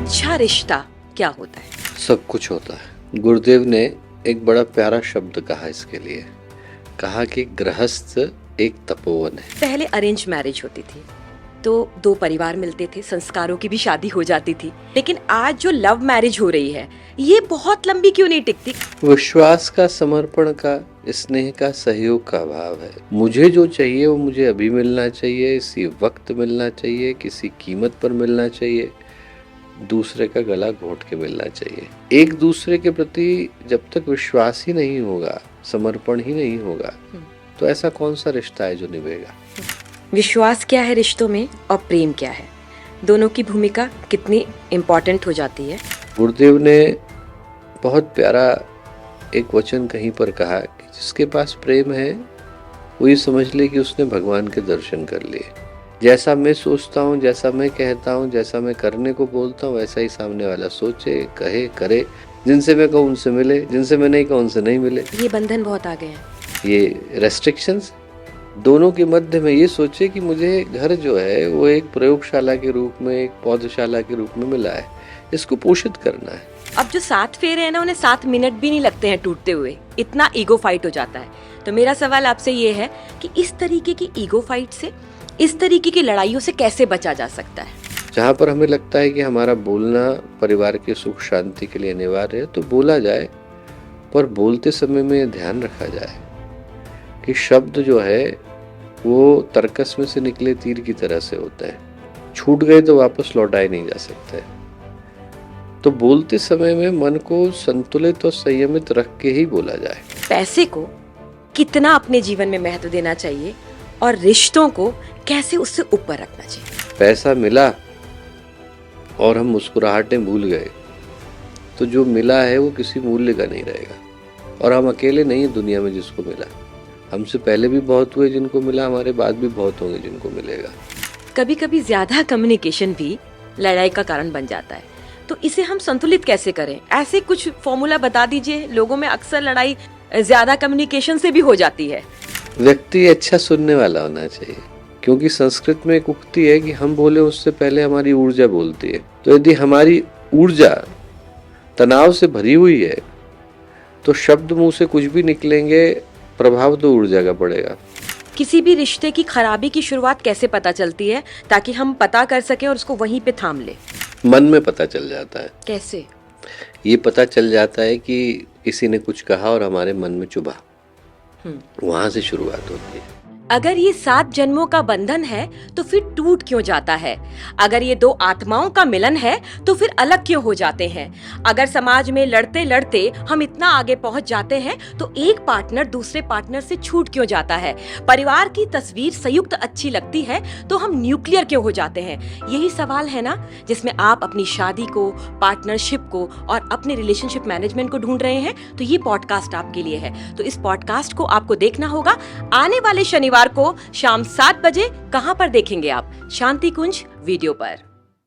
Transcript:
अच्छा रिश्ता क्या होता है? सब कुछ होता है। गुरुदेव ने एक बड़ा प्यारा शब्द कहा इसके लिए, कहा कि गृहस्थ एक तपोवन है। पहले अरेंज मैरिज होती थी तो दो परिवार मिलते थे, संस्कारों की भी शादी हो जाती थी। लेकिन आज जो लव मैरिज हो रही है ये बहुत लंबी क्यों नहीं टिकती? विश्वास का, समर्पण का, स्नेह का, सहयोग का अभाव है। मुझे जो चाहिए वो मुझे अभी मिलना चाहिए, इसी वक्त मिलना चाहिए, किसी कीमत पर मिलना चाहिए, दूसरे का गला घोंट के मिलना चाहिए। एक दूसरे के प्रति जब तक विश्वास ही नहीं होगा, समर्पण ही नहीं होगा, तो ऐसा कौन सा रिश्ता है जो निभेगा? विश्वास क्या है रिश्तों में और प्रेम क्या है? दोनों की भूमिका कितनी इम्पोर्टेंट हो जाती है? गुरुदेव ने बहुत प्यारा एक वचन कहीं पर कहा कि जिसके पास प्रेम है वो ये समझ ले कि उसने भगवान के दर्शन कर लिए। जैसा मैं सोचता हूँ, जैसा मैं कहता हूँ, जैसा मैं करने को बोलता हूँ, वैसा ही सामने वाला सोचे, कहे, करे। जिनसे मैं कहूँ उनसे मिले, जिनसे मैं नहीं कहूँ उनसे नहीं मिले। ये बंधन बहुत आ गए हैं, ये रेस्ट्रिक्शंस। दोनों के मध्य में ये सोचे कि मुझे घर जो है वो एक प्रयोगशाला के रूप में, एक पौधशाला के रूप में मिला है, इसको पोषित करना है। अब जो 7 फेरे हैं ना, उन्हें 7 मिनट भी नहीं लगते हैं टूटते हुए, इतना ईगो फाइट हो जाता है। तो मेरा सवाल आपसे ये है कि इस तरीके की ईगो फाइट से, इस तरीके की लड़ाइयों से कैसे बचा जा सकता है? जहाँ पर हमें लगता है कि हमारा बोलना परिवार के सुख शांति के लिए अनिवार्य है तो बोला जाए, पर बोलते समय में ध्यान रखा जाए कि शब्द जो है वो तर्कस में से निकले तीर की तरह से होता है, छूट गए तो वापस लौटाए नहीं जा सकते। तो बोलते समय में मन को संतुलित और संयमित रख के ही बोला जाए। पैसे को कितना अपने जीवन में महत्व देना चाहिए और रिश्तों को कैसे उससे ऊपर रखना चाहिए? पैसा मिला और हम मुस्कुराहटें भूल गए तो जो मिला है वो किसी मूल्य का नहीं रहेगा। और हम अकेले नहीं हैं दुनिया में जिसको मिला, हमसे पहले भी बहुत हुए जिनको मिला, हमारे बाद भी बहुत होंगे जिनको मिलेगा। कभी कभी ज्यादा कम्युनिकेशन भी लड़ाई का कारण बन जाता है, तो इसे हम संतुलित कैसे करें? ऐसे कुछ फॉर्मूला बता दीजिए। लोगों में अक्सर लड़ाई ज्यादा कम्युनिकेशन से भी हो जाती है। व्यक्ति अच्छा सुनने वाला होना चाहिए, क्योंकि संस्कृत में एक उक्ति है कि हम बोले उससे पहले हमारी ऊर्जा बोलती है। तो यदि हमारी ऊर्जा तनाव से भरी हुई है तो शब्द मुंह से कुछ भी निकलेंगे, प्रभाव तो ऊर्जा का पड़ेगा। किसी भी रिश्ते की खराबी की शुरुआत कैसे पता चलती है ताकि हम पता कर सके और उसको वहीं पे थाम ले? मन में पता चल जाता है। कैसे? ये पता चल जाता है कि किसी ने कुछ कहा और हमारे मन में चुभा, वहां से शुरुआत होती है। अगर ये 7 जन्मों का बंधन है तो फिर टूट क्यों जाता है? अगर ये 2 आत्माओं का मिलन है तो फिर अलग क्यों हो जाते हैं? अगर समाज में लड़ते लड़ते हम इतना आगे पहुंच जाते हैं तो एक पार्टनर दूसरे पार्टनर से छूट क्यों जाता है? परिवार की तस्वीर संयुक्त अच्छी लगती है तो हम न्यूक्लियर क्यों हो जाते हैं? यही सवाल है ना जिसमें आप अपनी शादी को, पार्टनरशिप को और अपने रिलेशनशिप मैनेजमेंट को ढूंढ रहे हैं। तो ये पॉडकास्ट आपके लिए है। तो इस पॉडकास्ट को आपको देखना होगा। आने वाले शनिवार को शाम 7 बजे कहां पर देखेंगे आप? शांति कुंज वीडियो पर।